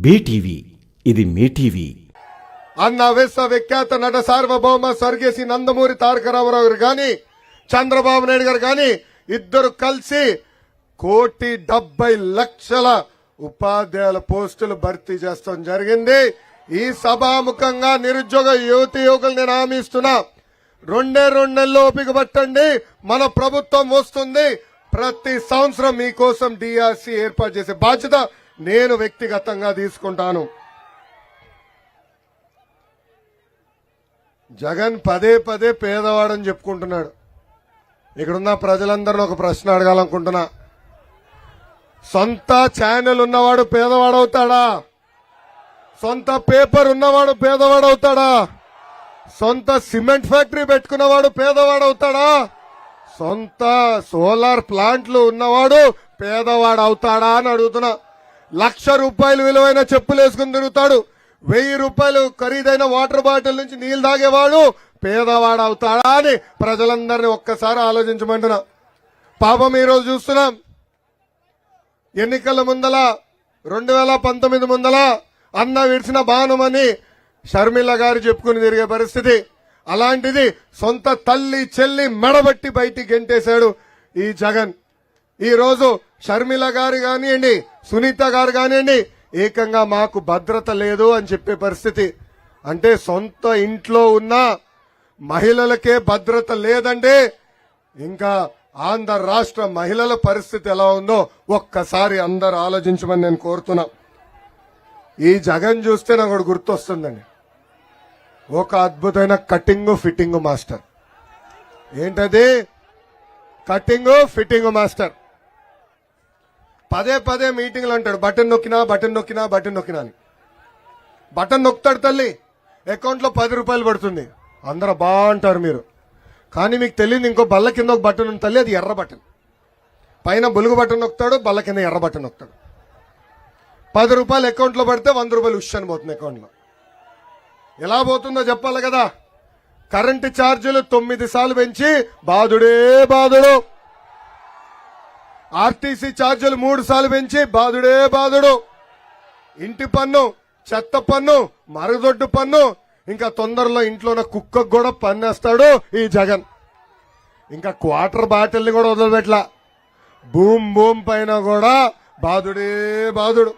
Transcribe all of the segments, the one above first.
BTV, ఇది మీ TV. అన్న విశ్వవిఖ్యాత నట సార్వభౌమ స్వర్గీయ నందమూరి తారక రామారావు గారు గాని, చంద్రబాబు నాయుడు గారు గాని ఇద్దరు కలిసి 1,70,00,000 ఉపాధ్యాయుల పోస్టులు భర్తీ చేస్తాం జరిగింది. ఈ సభాముఖంగా నిరుద్యోగ యువతి యువకులు నేను హామీ ఇస్తున్నా, 2 నెలల్లో ఓపిక పట్టండి, మన ప్రభుత్వం వస్తుంది. ప్రతి సంవత్సరం మీకోసం డిఆర్సి ఏర్పాటు చేసే బాధ్యత నేను వ్యక్తిగతంగా తీసుకుంటాను. జగన్ పదే పదే పేదవాడని చెప్పుకుంటున్నాడు. ఇక్కడున్న ప్రజలందరినీ ఒక ప్రశ్న అడగాలనుకుంటున్నా, సొంత ఛానల్ ఉన్నవాడు పేదవాడవుతాడా? సొంత పేపర్ ఉన్నవాడు పేదవాడవుతాడా? సొంత సిమెంట్ ఫ్యాక్టరీ పెట్టుకున్నవాడు పేదవాడవుతాడా? సొంత సోలార్ ప్లాంట్లు ఉన్నవాడు పేదవాడవుతాడా అని అడుగుతున్నా. ₹1,00,000 విలువైన చెప్పులు వేసుకుని తిరుగుతాడు, ₹1,000 ఖరీదైన వాటర్ బాటిల్ నుంచి నీళ్లు తాగేవాడు పేదవాడవుతాడా అని ప్రజలందరినీ ఒక్కసారి ఆలోచించమంటున్నా. పాపం ఈరోజు చూస్తున్నాం, ఎన్నికల ముందల 2019 ముందల అన్న విడిచిన బాణమని షర్మిల గారు చెప్పుకుని తిరిగే పరిస్థితి. అలాంటిది సొంత తల్లి చెల్లి మెడబట్టి బయటికి గెంటేశాడు ఈ జగన్. ఈ రోజు షర్మిల గారు కానివ్వండి, సునీత గారు కానివ్వండి, ఏకంగా మాకు భద్రత లేదు అని చెప్పే పరిస్థితి. అంటే సొంత ఇంట్లో ఉన్న మహిళలకే భద్రత లేదంటే ఇంకా ఆంధ్ర రాష్ట్ర మహిళల పరిస్థితి ఎలా ఉందో ఒక్కసారి అందరు ఆలోచించమని నేను కోరుతున్నా. ఈ జగన్ చూస్తే నాకు ఒకటి గుర్తొస్తుందండి, ఒక అద్భుతమైన కటింగ్ ఫిట్టింగ్ మాస్టర్. ఏంటది? Cutting fitting master. పదే పదే మీటింగ్లు అంటాడు, బటన్ నొక్కినా బటన్ నొక్కినా బటన్ నొక్కినా అని. బటన్ నొక్కుతాడు తల్లి, అకౌంట్లో ₹10 పడుతుంది. అందరూ బాగుంటారు మీరు, కానీ మీకు తెలియదు ఇంకో బల్ల కింద ఒక బటన్ ఉంది తల్లి, అది ఎర్ర బటన్. పైన బులుగు బటన్ నొక్కుతాడు, బల్ల కింద ఎర్ర బటన్ నొక్కుతాడు. ₹10 అకౌంట్లో పడితే ₹100 ఉష్ అని పోతుంది అకౌంట్లో. ఎలా పోతుందో చెప్పాలి కదా. కరెంటు ఛార్జీలు 9 సార్లు పెంచి బాధుడే బాధుడు. ఆర్టీసీ ఛార్జీలు 3 సార్లు పెంచి బాధుడే బాధుడు. ఇంటి పన్ను, చెత్త పన్ను, మరుగుదొడ్డు పన్ను, ఇంకా తొందరలో ఇంట్లో ఉన్న కుక్కకు కూడా పన్నేస్తాడు ఈ జగన్. ఇంకా క్వార్టర్ బాటిల్ని కూడా వదిలిపెట్లా. భూమ్ పైన కూడా బాధుడే బాధుడు.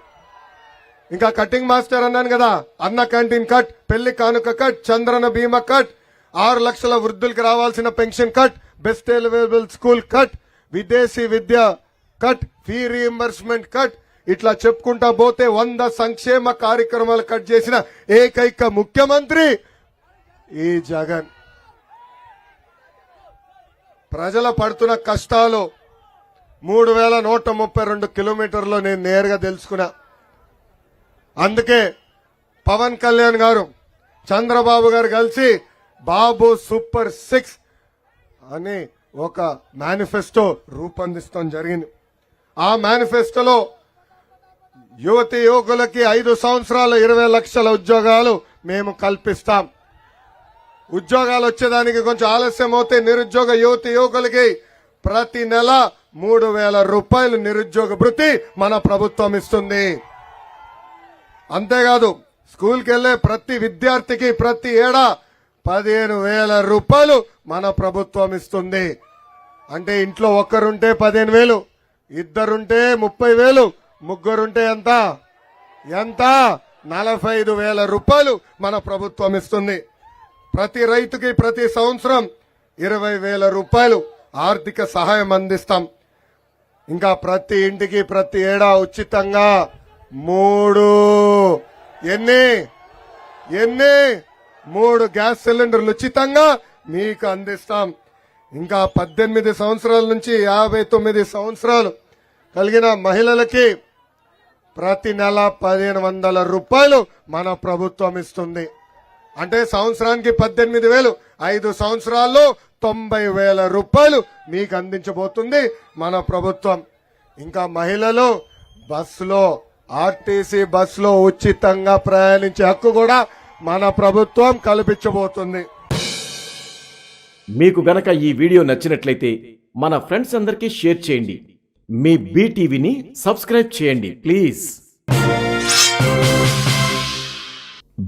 ఇంకా కటింగ్ మాస్టర్ అన్నాను కదా, అన్న క్యాంటీన్ కట్, పెళ్లి కానుక కట్, చంద్రన బీమా కట్, 6 లక్షల వృద్ధులకి రావాల్సిన pension cut, best available school cut, విదేశీ విద్య కట్, ఫీ రీఎంబర్స్మెంట్ కట్, ఇట్లా చెప్పుకుంటా పోతే 100 సంక్షేమ కార్యక్రమాలు కట్ చేసిన ఏకైక ముఖ్యమంత్రి ఈ జగన్. ప్రజల పడుతున్న కష్టాలు 3,132 కిలోమీటర్లో నేను నేరుగా తెలుసుకున్నా. అందుకే పవన్ కళ్యాణ్ గారు, చంద్రబాబు గారు కలిసి బాబు సూపర్ 6 అని ఒక మేనిఫెస్టో రూపొందిస్తాం జరిగింది. ఆ మేనిఫెస్టోలో యువతి యువకులకి 5 సంవత్సరాల 20 లక్షల ఉద్యోగాలు మేము కల్పిస్తాం. ఉద్యోగాలు వచ్చేదానికి కొంచెం ఆలస్యం అవుతే నిరుద్యోగ యువతి యువకులకి ప్రతి నెల ₹3,000 నిరుద్యోగ భృతి మన ప్రభుత్వం ఇస్తుంది. అంతేకాదు స్కూల్కి వెళ్లే ప్రతి విద్యార్థికి ప్రతి ఏడా ₹15,000 మన ప్రభుత్వం ఇస్తుంది. అంటే ఇంట్లో ఒక్కరుంటే 15,000, ఇద్దరుంటే 30,000, ముగ్గురుంటే ఎంత 45,000 మన ప్రభుత్వం ఇస్తుంది. ప్రతి రైతుకి ప్రతి సంవత్సరం ₹20,000 ఆర్థిక సహాయం అందిస్తాం. ఇంకా ప్రతి ఇంటికి ప్రతి ఏడా ఉచితంగా 3 గ్యాస్ సిలిండర్లు ఉచితంగా మీకు అందిస్తాం. ఇంకా 18 సంవత్సరాల నుంచి 59 సంవత్సరాలు కలిగిన మహిళలకి ప్రతి నెల ₹1,500 మన ప్రభుత్వం ఇస్తుంది. అంటే సంవత్సరానికి 18,000, 5 సంవత్సరాల్లో ₹90,000 మీకు అందించబోతుంది మన ప్రభుత్వం. ఇంకా మహిళలు బస్సులో, ఆర్టీసీ బస్సులో ఉచితంగా ప్రయాణించే హక్కు కూడా మన ప్రభుత్వం కల్పించబోతుంది. మీకు గనక ఈ వీడియో నచ్చినట్లయితే మన ఫ్రెండ్స్ అందరికీ షేర్ చేయండి. మీ బీటీవీని సబ్స్క్రైబ్ చేయండి ప్లీజ్.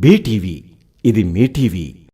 బీటీవీ, ఇది మీ టీవీ.